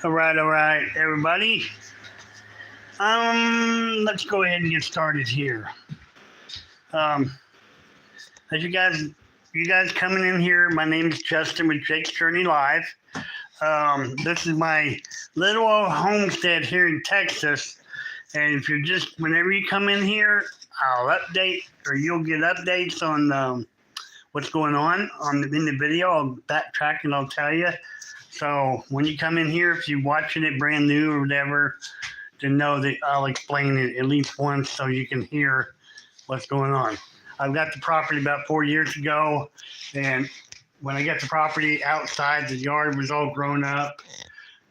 All right, everybody. Let's go ahead and get started here. Um, as you guys coming in here, my name is Justin with Jake's Journey Live. This is my little old homestead here in Texas, and if you're just whenever you come in here, I'll update or you'll get updates on what's going on in the video. I'll backtrack and I'll tell you. So when you come in here, if you're watching it brand new or whatever, to know that I'll explain it at least once so you can hear what's going on. I've got the property about 4 years ago, and when I got the property outside, the yard was all grown up.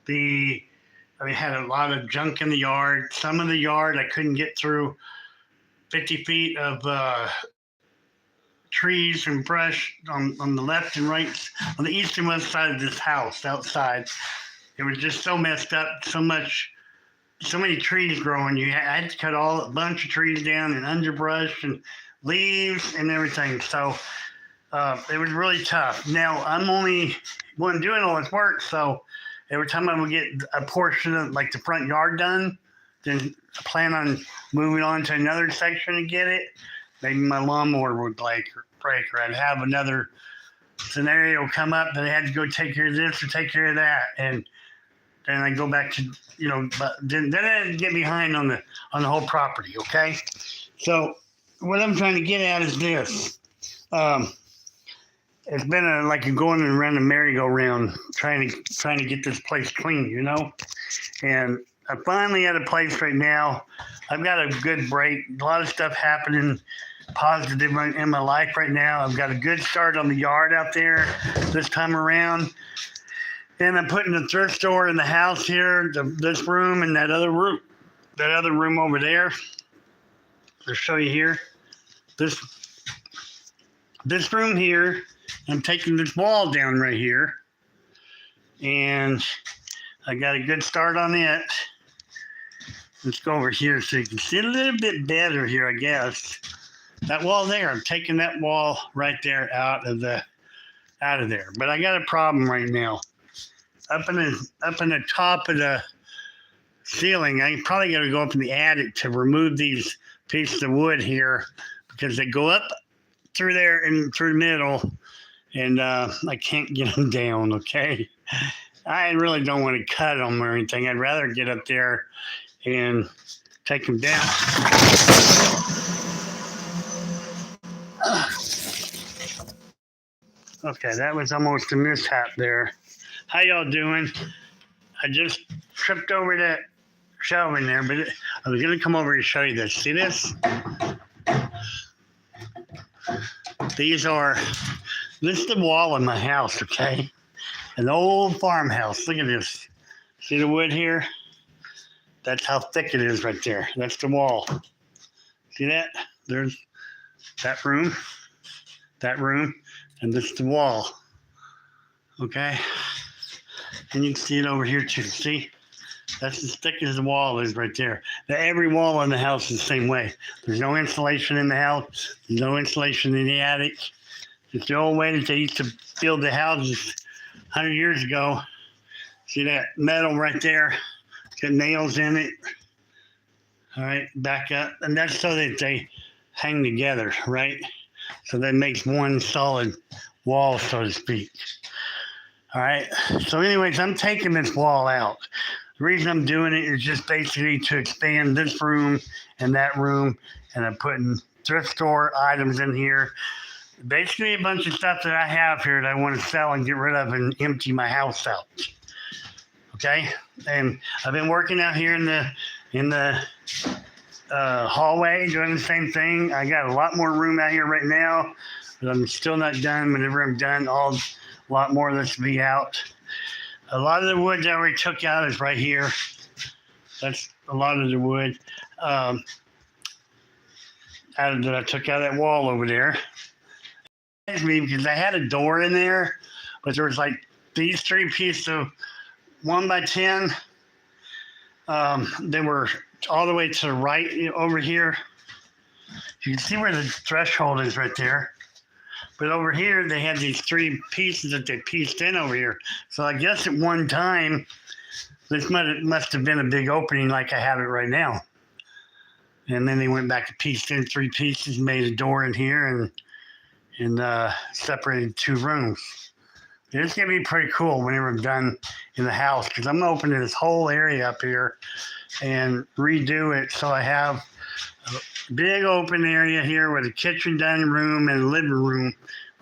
I had a lot of junk in the yard. Some of the yard I couldn't get through 50 feet of trees and brush on the left and right, on the east and west side of this house outside. It was just so messed up, so many trees growing. I had to cut a bunch of trees down and underbrush and leaves and everything. So it was really tough. Now I'm only one doing all this work, so every time I would get a portion of like the front yard done, then I plan on moving on to another section to get it. Maybe my lawnmower would break, or I'd have another scenario come up that I had to go take care of this or take care of that, and then I go back to but then I get behind on the whole property. Okay, so what I'm trying to get at is this. It's been like going around a merry-go-round trying to get this place clean, and I finally at a place right now. I've got a good break, a lot of stuff happening positive in my life right now. I've got a good start on the yard out there this time around. And I'm putting a thrift store in the house here, this room and that other room over there. I'll show you here. This room here, I'm taking this wall down right here. And I got a good start on it. Let's go over here so you can see a little bit better here, I guess. That wall there, I'm taking that wall right there out of there. But I got a problem right now. Up in the top of the ceiling, I probably got to go up in the attic to remove these pieces of wood here because they go up through there and through the middle, and I can't get them down. Okay, I really don't want to cut them or anything. I'd rather get up there and take them down. Okay, that was almost a mishap there. How y'all doing? I just tripped over that shelving there, but I was going to come over and show you this. See this? This is the wall of my house, okay? An old farmhouse. Look at this. See the wood here? That's how thick it is right there. That's the wall. See that? There's that room, and this is the wall. Okay? And you can see it over here too. See? That's as thick as the wall is right there. Every wall in the house is the same way. There's no insulation in the house. There's no insulation in the attic. It's the old way that they used to build the houses 100 years ago. See that metal right there? Got nails in it. All right, back up. And that's so that they hang together, right? So that makes one solid wall, so to speak. All right. So anyways, I'm taking this wall out. The reason I'm doing it is just basically to expand this room and that room, and I'm putting thrift store items in here. Basically a bunch of stuff that I have here that I want to sell and get rid of and empty my house out. Okay? And I've been working out here in the hallway doing the same thing. I got a lot more room out here right now, but I'm still not done. Whenever I'm done, a lot more of this will be out. A lot of the wood that I already took out is right here. That's a lot of the wood that I took out of that wall over there. Because I had a door in there, but there was like these three pieces of 1x10. They were all the way to the right over here. You can see where the threshold is right there. But over here, they had these three pieces that they pieced in over here. So I guess at one time, This must have been a big opening like I have it right now. And then they went back to pieced in 3 pieces, made a door in here, and separated 2 rooms. It's going to be pretty cool whenever I'm done in the house, because I'm going to open this whole area up here and redo it so I have a big open area here with a kitchen, dining room, and a living room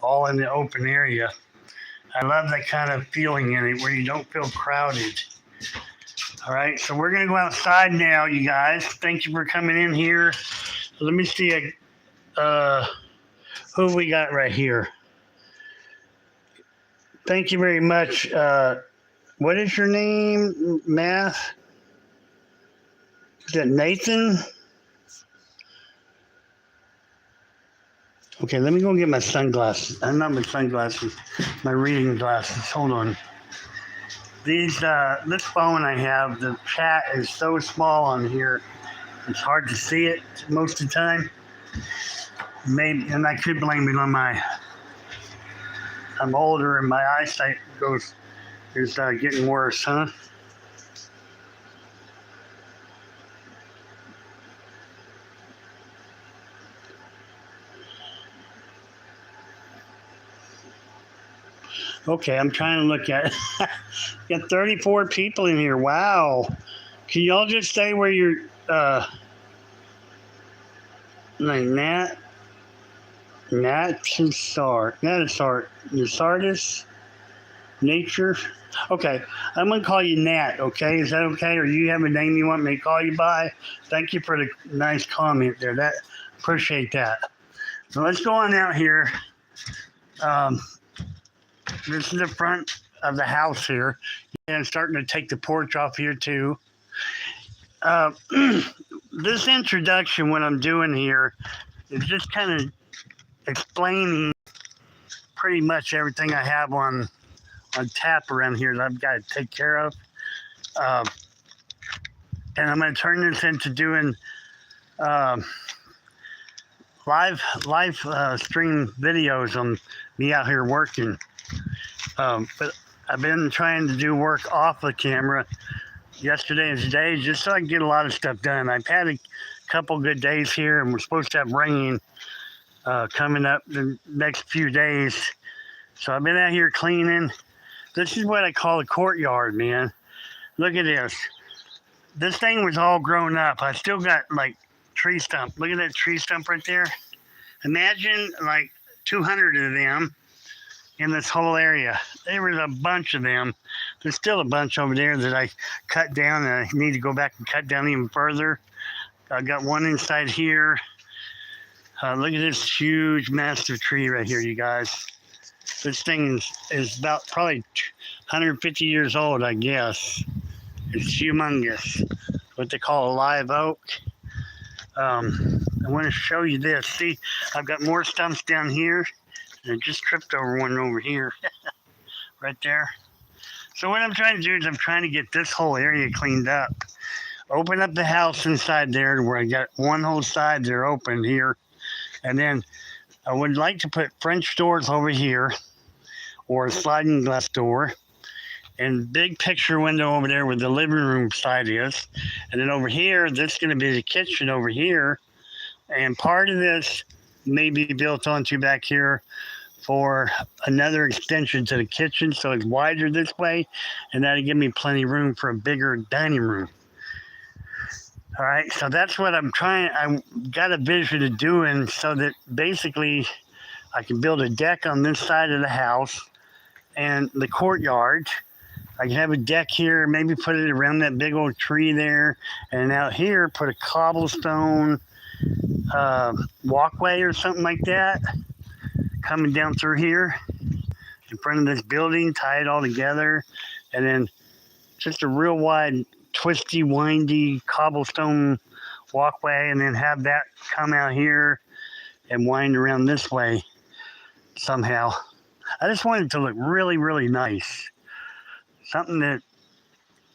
all in the open area. I love that kind of feeling in it where you don't feel crowded. All right, so we're going to go outside now, you guys. Thank you for coming in here. Let me see who we got right here. Thank you very much. What is your name, Math? Is that Nathan? Okay, let me go get my sunglasses. Not my sunglasses, my reading glasses. Hold on. This phone I have, the chat is so small on here, it's hard to see it most of the time. Maybe, and I could blame it on I'm older and my eyesight is getting worse, huh? Okay, I'm trying to look at it. Got 34 people in here. Wow. Can y'all just stay where you're, like Sardis, Nature. Okay, I'm going to call you Nat, okay? Is that okay? Or you have a name you want me to call you by? Thank you for the nice comment there. Appreciate that. So let's go on out here. This is the front of the house here. And I'm starting to take the porch off here too. This introduction, what I'm doing here, is just kind of explaining pretty much everything I have on tap around here that I've got to take care of. And I'm going to turn this into doing live stream videos on me out here working. But I've been trying to do work off the camera yesterday and today just so I can get a lot of stuff done. I've had a couple good days here, and we're supposed to have rain coming up the next few days. So I've been out here cleaning. This is what I call a courtyard, man. Look at this. This thing was all grown up. I still got like tree stump. Look at that tree stump right there. Imagine like 200 of them in this whole area. There was a bunch of them. There's still a bunch over there that I cut down, and I need to go back and cut down even further. I got one inside here. Look at this huge massive tree right here, you guys. This thing is about probably 150 years old, I guess. It's humongous. What they call a live oak. I want to show you this. See, I've got more stumps down here. I just tripped over one over here, right there. So what I'm trying to do is I'm trying to get this whole area cleaned up. Open up the house inside there where I got one whole side there open here. And then I would like to put French doors over here or a sliding glass door. And big picture window over there where the living room side is. And then over here, this is going to be the kitchen over here. And part of this may be built onto back here for another extension to the kitchen, so it's wider this way, and that'll give me plenty of room for a bigger dining room. All right, so that's what I'm trying. I've got a vision of doing so that basically I can build a deck on this side of the house and the courtyard. I can have a deck here, maybe put it around that big old tree there, and out here put a cobblestone walkway or something like that coming down through here in front of this building, tie it all together, and then just a real wide, twisty, windy cobblestone walkway, and then have that come out here and wind around this way somehow. I just want it to look really, really nice. Something that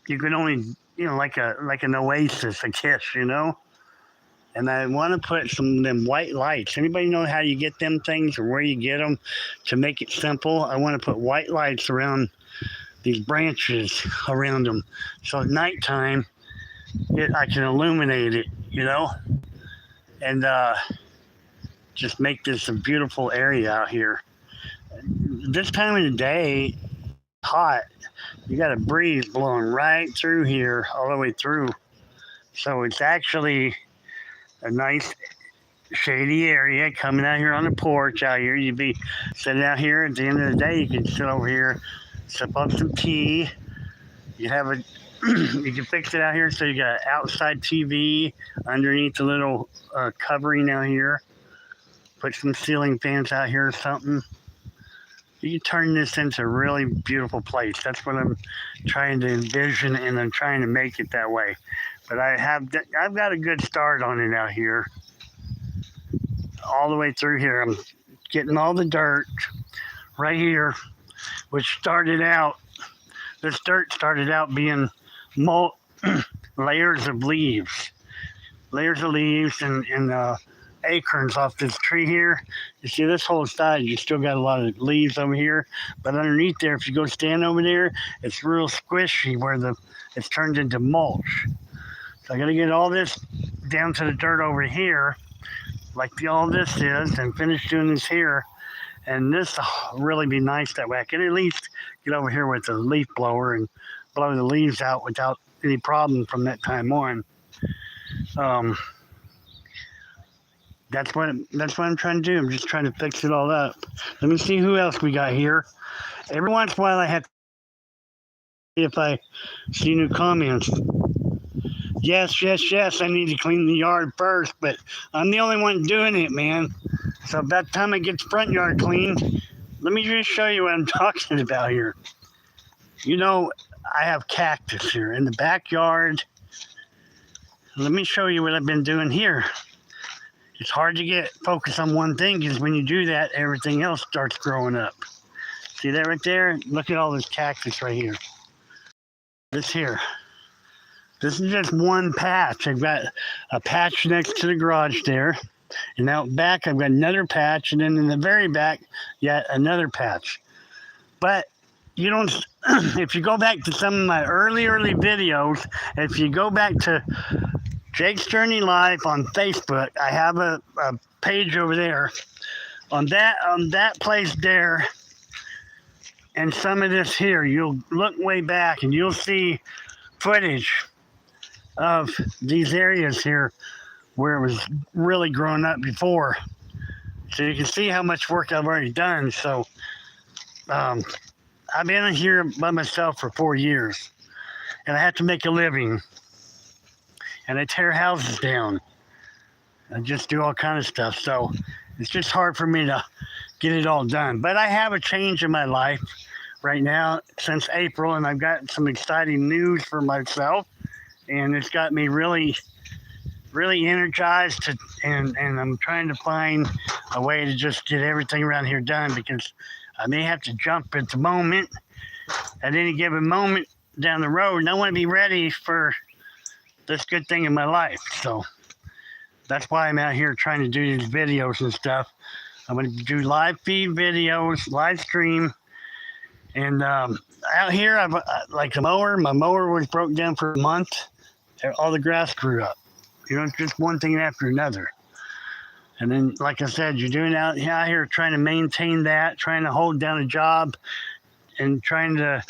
you could only, like an oasis, I guess, And I want to put some of them white lights. Anybody know how you get them things or where you get them to make it simple? I want to put white lights around these branches around them. So at nighttime, I can illuminate it, and just make this a beautiful area out here. This time of the day, hot. You got a breeze blowing right through here, all the way through. So it's actually a nice shady area coming out here on the porch out here. You'd be sitting out here at the end of the day. You can sit over here, sip up some tea. You have a you can fix it out here so you got outside TV underneath the little covering out here. Put some ceiling fans out here or something. You can turn this into a really beautiful place. That's what I'm trying to envision, and I'm trying to make it that way. But I've got a good start on it out here. All the way through here, I'm getting all the dirt right here, which this dirt started out being layers of leaves and acorns off this tree here. You see this whole side, you still got a lot of leaves over here, but underneath there, if you go stand over there, it's real squishy where it's turned into mulch. So I got to get all this down to the dirt over here, like all this is, and finish doing this here. And this will really be nice that way. I can at least get over here with a leaf blower and blow the leaves out without any problem from that time on. That's what I'm trying to do. I'm just trying to fix it all up. Let me see who else we got here. Every once in a while I have to see if I see new comments. Yes, I need to clean the yard first, but I'm the only one doing it, man. So about the time I get the front yard clean, let me just show you what I'm talking about here. I have cactus here in the backyard. Let me show you what I've been doing here. It's hard to get focused on one thing because when you do that, everything else starts growing up. See that right there? Look at all this cactus right here. This is just one patch. I've got a patch next to the garage there. And out back, I've got another patch. And then in the very back, yet another patch. But you don't, if you go back to some of my early videos, if you go back to Jake's Journey Life on Facebook, I have a page over there. On that place there, and some of this here, you'll look way back and you'll see footage of these areas here where it was really growing up before. So you can see how much work I've already done. So I've been here by myself for 4 years, and I have to make a living. And I tear houses down. I just do all kind of stuff. So it's just hard for me to get it all done. But I have a change in my life right now since April, and I've got some exciting news for myself. And it's got me really, really energized, and I'm trying to find a way to just get everything around here done, because I may have to jump at the moment, at any given moment down the road, and I want to be ready for this good thing in my life. So that's why I'm out here trying to do these videos and stuff. I'm going to do live feed videos, live stream. And out here, I've like a mower. My mower was broke down for a month. All the grass grew up. It's just one thing after another. And then, like I said, you're doing out here trying to maintain that, trying to hold down a job, and trying to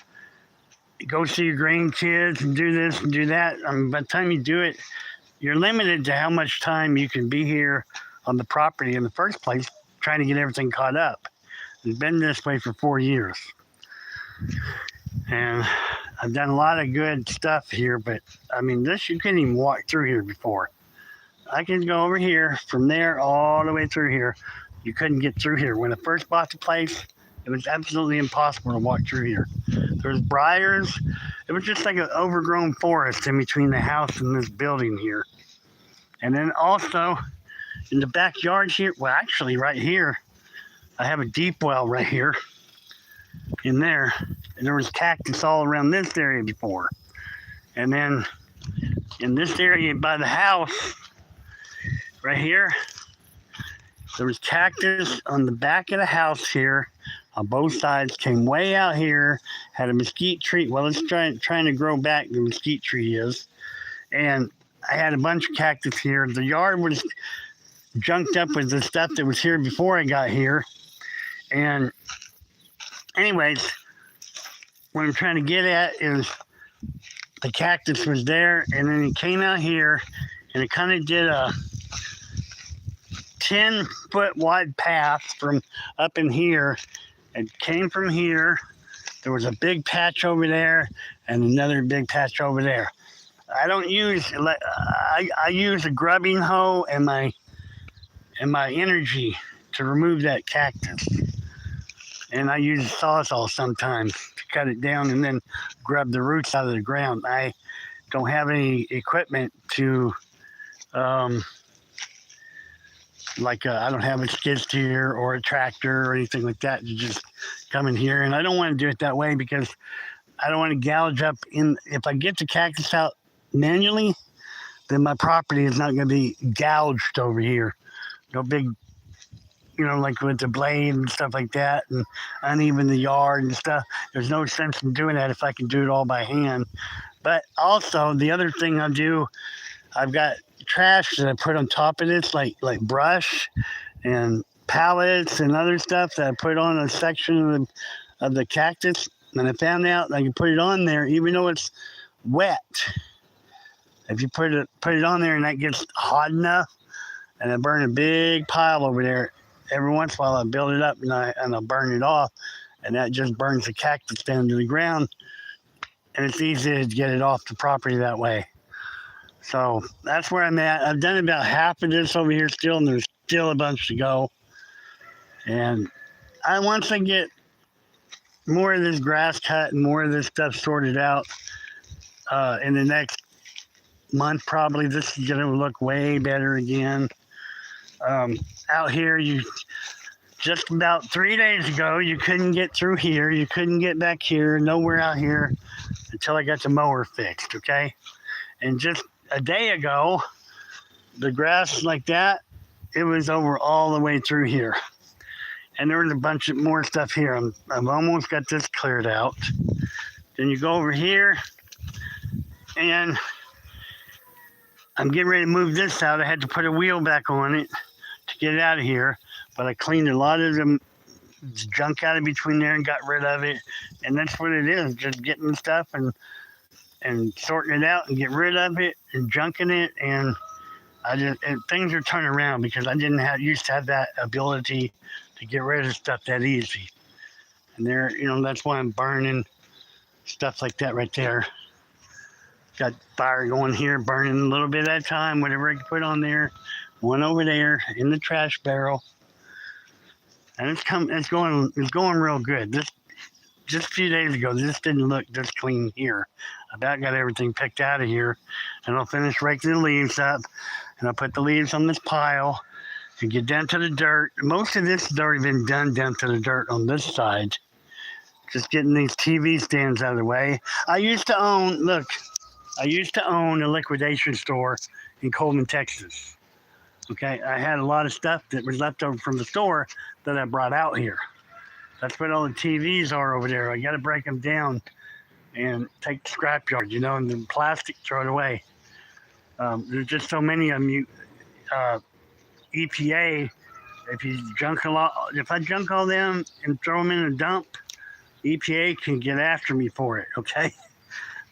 go see your grandkids and do this and do that. By the time you do it, you're limited to how much time you can be here on the property in the first place, trying to get everything caught up. It's been this way for 4 years. And I've done a lot of good stuff here, but this, you couldn't even walk through here before. I can go over here, from there all the way through here. You couldn't get through here. When I first bought the place, it was absolutely impossible to walk through here. There's briars. It was just like an overgrown forest in between the house and this building here. And then also in the backyard here, well, actually right here, I have a deep well right here in there. And there was cactus all around this area before. And then in this area by the house, right here, there was cactus on the back of the house here, on both sides, came way out here, had a mesquite tree. Well, it's trying to grow back, the mesquite tree is. And I had a bunch of cactus here. The yard was junked up with the stuff that was here before I got here. And anyways, what I'm trying to get at is the cactus was there, and then it came out here, and it kind of did a 10-foot wide path from up in here. It came from here. There was a big patch over there and another big patch over there. I don't use I use a grubbing hoe and my energy to remove that cactus. And I use a sawzall sometimes to cut it down and then grub the roots out of the ground. I don't have any equipment to I don't have a skid steer or a tractor or anything like that to just come in here. And I don't want to do it that way because I don't want to gouge up if I get the cactus out manually, then my property is not going to be gouged over here. No big, like with the blade and stuff like that, and uneven the yard and stuff. There's no sense in doing that if I can do it all by hand. But also, the other thing I'll do, I've got trash that I put on top of this, like brush and pallets and other stuff that I put on a section of the cactus. And I found out I can put it on there even though it's wet. If you put it on there and that gets hot enough, and I burn a big pile over there, every once in a while I build it up and I'll burn it off, and that just burns the cactus down to the ground, and it's easy to get it off the property that way. So that's where I'm at. I've done about half of this over here still, and there's still a bunch to go. And once I get more of this grass cut and more of this stuff sorted out in the next month, probably this is going to look way better again. Out here, just about 3 days ago, you couldn't get through here. You couldn't get back here, nowhere out here until I got the mower fixed, okay? And just a day ago, the grass like that, it was over all the way through here. And there was a bunch of more stuff here. I've almost got this cleared out. Then you go over here, and I'm getting ready to move this out. I had to put a wheel back on it to get it out of here, but I cleaned a lot of the junk out of between there and got rid of it. And that's what it is, just getting stuff and sorting it out and get rid of it and junking it. And things are turning around because I didn't used to have that ability to get rid of stuff that easy. And there, that's why I'm burning stuff like that right there. Got fire going here, burning a little bit at a time, whatever I can put on there. One over there in the trash barrel. And it's going real good. Just a few days ago, this didn't look this clean here. I about got everything picked out of here. And I'll finish raking the leaves up. And I'll put the leaves on this pile and get down to the dirt. Most of this has already been done down to the dirt on this side. Just getting these TV stands out of the way. I used to own a liquidation store in Coleman, Texas. Okay, I had a lot of stuff that was left over from the store that I brought out here. That's what all the TVs are over there. I got to break them down and take the scrapyard, and the plastic, throw it away. There's just so many of them. EPA, if I junk all them and throw them in a dump, EPA can get after me for it, okay?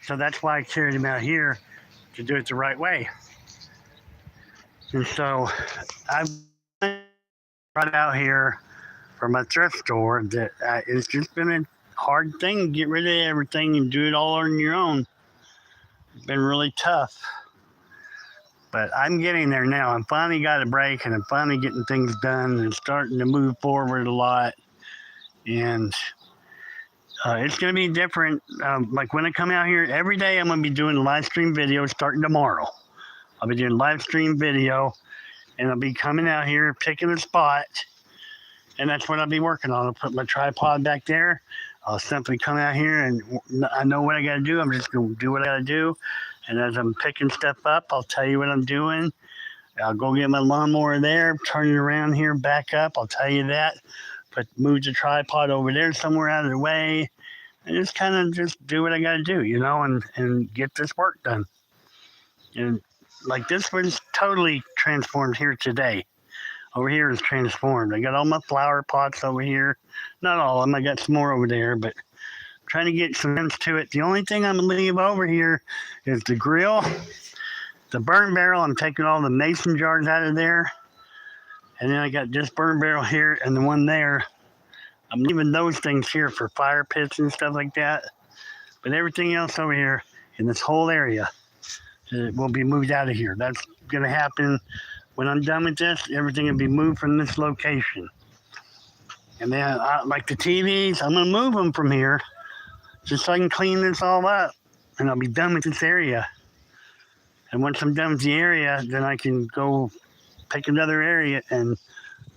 So that's why I carried them out here to do it the right way. And so I brought out here from a thrift store that it's just been a hard thing to get rid of everything and do it all on your own. It's been really tough. But I'm getting there now. I'm finally got a break, and I'm finally getting things done and starting to move forward a lot. And it's going to be different. Like when I come out here, every day I'm going to be doing live stream video starting tomorrow. I'll be doing live stream video, and I'll be coming out here, picking a spot, and that's what I'll be working on. I'll put my tripod back there. I'll simply come out here, and I know what I got to do. I'm just going to do what I got to do. And as I'm picking stuff up, I'll tell you what I'm doing. I'll go get my lawnmower there, turn it around here, back up. I'll tell you that. move the tripod over there somewhere out of the way, and just kind of just do what I got to do, and get this work done. And like this was totally transformed here today. Over here is transformed. I got all my flower pots over here. Not all of them. I got some more over there, but trying to get some ends to it. The only thing I'm going to leave over here is the grill, the burn barrel. I'm taking all the mason jars out of there. And then I got this burn barrel here and the one there. I'm leaving those things here for fire pits and stuff like that. But everything else over here in this whole area will be moved out of here. That's going to happen when I'm done with this. Everything will be moved from this location. And then, like the TVs, I'm going to move them from here just so I can clean this all up. And I'll be done with this area. And once I'm done with the area, then I can go pick another area and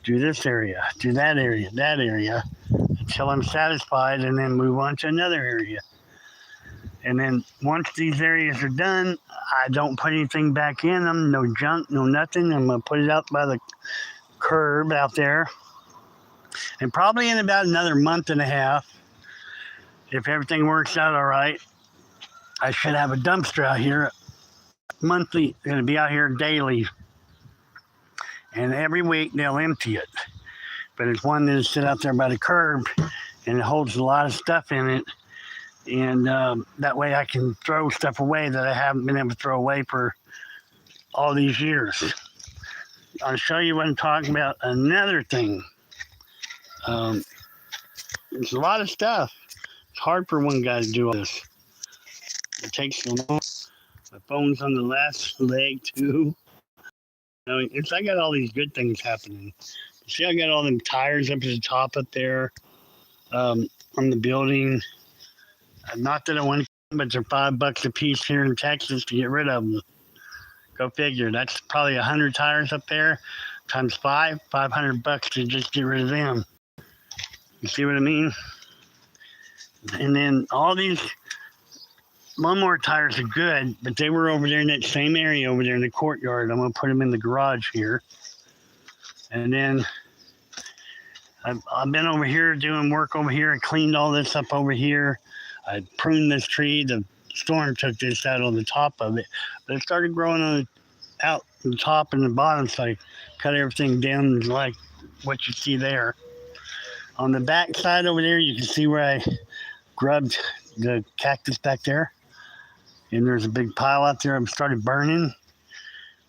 do this area, do that area, until I'm satisfied, and then move on to another area. And then once these areas are done, I don't put anything back in them, no junk, no nothing. I'm going to put it out by the curb out there. And probably in about another month and a half, if everything works out all right, I should have a dumpster out here monthly. Going to be out here daily. And every week they'll empty it. But it's one that is sit out there by the curb, and it holds a lot of stuff in it. And that way I can throw stuff away that I haven't been able to throw away for all these years. I'll show you what I'm talking about. Another thing. There's a lot of stuff. It's hard for one guy to do all this. It takes so long. My phone's on the last leg too. I got all these good things happening. See, I got all them tires up at the top up there on the building. Not that I want to, but they're $5 a piece here in Texas to get rid of them. Go figure. That's probably 100 tires up there times $500 to just get rid of them. You see what I mean? And then all these lawnmower tires are good, but they were over there in that same area over there in the courtyard. I'm going to put them in the garage here. And then I've been over here doing work over here. I cleaned all this up over here. I pruned this tree. The storm took this out on the top of it, but it started growing out the top and the bottom, so I cut everything down like what you see there. On the back side over there, you can see where I grubbed the cactus back there. And there's a big pile out there I started burning.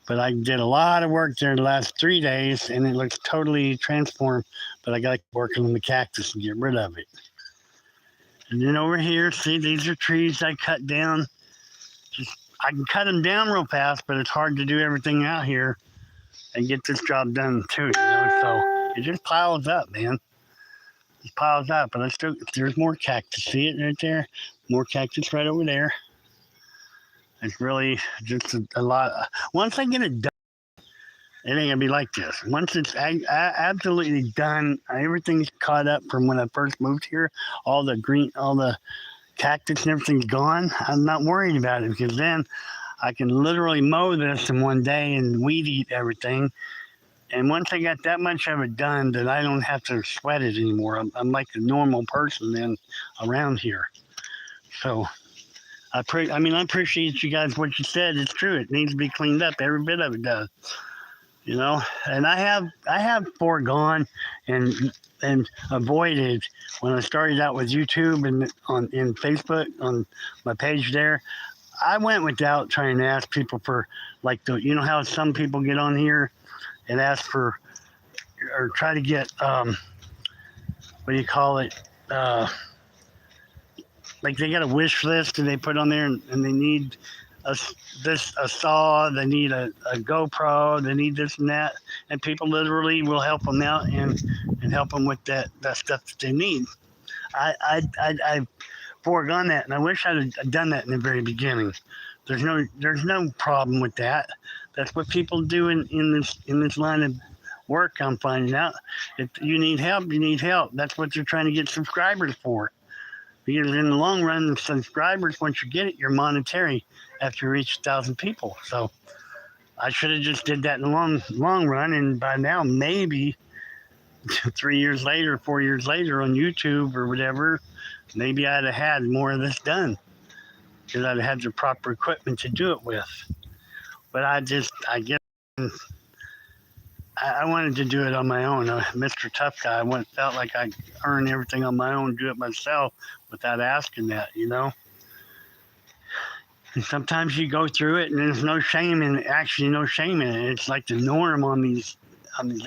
But I did a lot of work there the last 3 days, and it looks totally transformed. But I got to keep working on the cactus and get rid of it. And then over here, see, these are trees I cut down. I can cut them down real fast, but it's hard to do everything out here and get this job done too. So it just piles up, man. It piles up, but there's more cactus. See it right there? More cactus right over there. It's really just a lot. Once I get it done, it ain't gonna be like this. Once it's absolutely done, everything's caught up from when I first moved here. All the cactus and everything's gone. I'm not worried about it, because then I can literally mow this in one day and weed eat everything. And once I got that much of it done, then I don't have to sweat it anymore. I'm like a normal person then around here. So I appreciate you guys what you said. It's true. It needs to be cleaned up. Every bit of it does. And I have foregone and avoided when I started out with YouTube and in Facebook on my page there. I went without trying to ask people for, like, how some people get on here and ask for, or try to get like they got a wish list and they put on there, and they need a saw, they need a GoPro, they need this and that, and people literally will help them out and help them with that stuff that they need. I foregone that, and I wish I'd have done that in the very beginning. There's no problem with that. That's what people do in this line of work. I'm finding out. If you need help, you need help. That's what you're trying to get subscribers for. Because in the long run, the subscribers, once you get it, you're monetary after you reach 1,000 people. So I should have just did that in the long run, and by now maybe 3 years later, 4 years later on YouTube or whatever, maybe I'd have had more of this done because I'd have had the proper equipment to do it with. But I guess I wanted to do it on my own. Mr. Tough Guy, I felt like I earned everything on my own, do it myself without asking that, you know? And sometimes you go through it and there's no shame in it, actually no shame in it. It's like the norm on these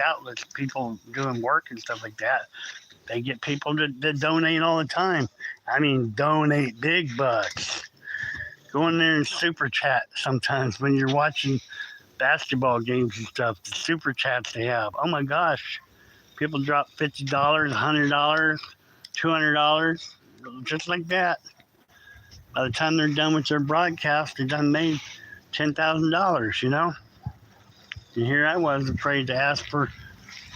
outlets, people doing work and stuff like that. They get people to donate all the time. I mean, donate big bucks. Go in there and super chat sometimes when you're watching basketball games and stuff. The super chats they have. Oh my gosh. People drop $50, $100, $200, just like that. By the time they're done with their broadcast, they done made $10,000, you know? And here I was afraid to ask for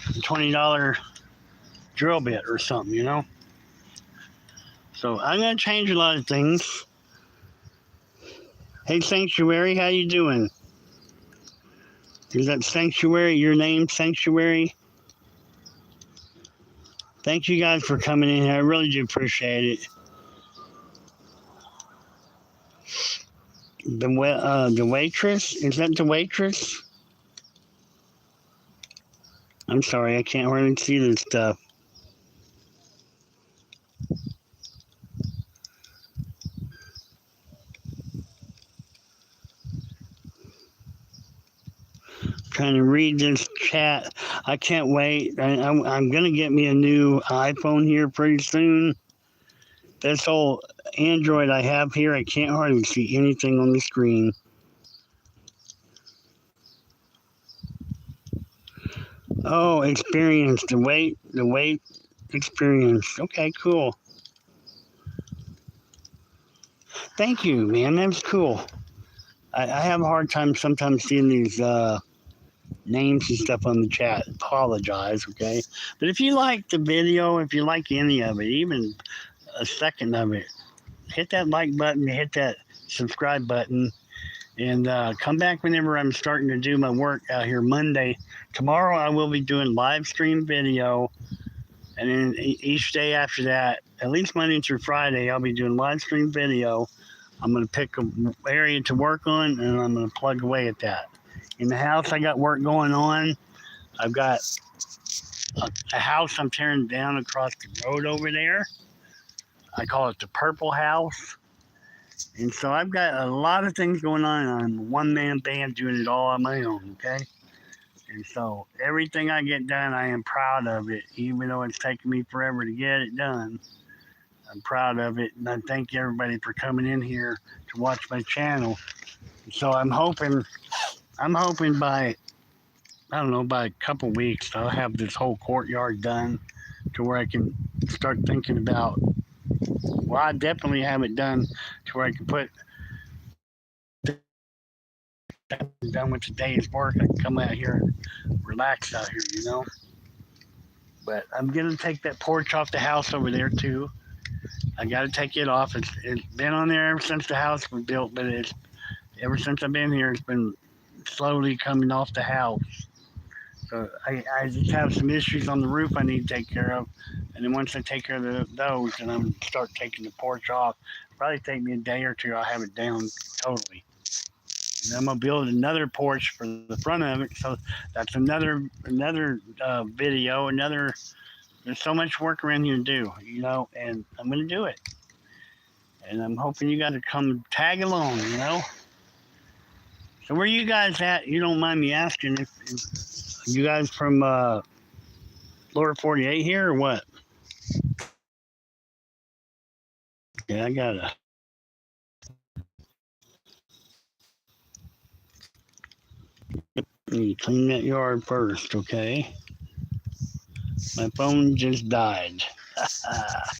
a $20 drill bit or something, you know? So I'm going to change a lot of things. Hey, Sanctuary, how you doing? Is that Sanctuary your name, Sanctuary? Thank you guys for coming in here. I really do appreciate it. The waitress? Is that the waitress? I'm sorry, I can't really see this stuff. Trying to read this chat. I can't wait. I'm going to get me a new iPhone here pretty soon. This old Android I have here, I can't hardly see anything on the screen. Oh, experience. The wait experience. Okay, cool. Thank you, man. That's cool. I have a hard time sometimes seeing these names and stuff on the chat. Apologize, okay? But if you like the video, if you like any of it, even a second of it, hit that like button, hit that subscribe button, and come back whenever I'm starting to do my work out here Monday. Tomorrow I will be doing live stream video, and then each day after that, at least Monday through Friday, I'll be doing live stream video. I'm going to pick an area to work on, and I'm going to plug away at that. In the house, I got work going on. I've got a house I'm tearing down across the road over there. I call it the Purple House. And so I've got a lot of things going on. I'm a one-man band doing it all on my own, okay? And so everything I get done, I am proud of it, even though it's taken me forever to get it done. I'm proud of it, and I thank everybody for coming in here to watch my channel. So I'm hoping by, I don't know, by a couple weeks, I'll have this whole courtyard done to where I can start thinking about, well, I definitely have it done to where I can put done with the day's work. I can come out here and relax out here, you know. But I'm going to take that porch off the house over there too. I got to take it off. It's been on there ever since the house was built, but ever since I've been here, it's been slowly coming off the house. So I just have some issues on the roof I need to take care of. And then once I take care of those, then I'm going to start taking the porch off. Probably take me a day or two. I'll have it down totally. And I'm going to build another porch for the front of it. So that's another video, there's so much work around here to do, you know, and I'm going to do it. And I'm hoping you guys will come tag along, you know. So where you guys at? You don't mind me asking, if you guys from Lower 48 here or what? Yeah, I gotta. You clean that yard first, okay? My phone just died.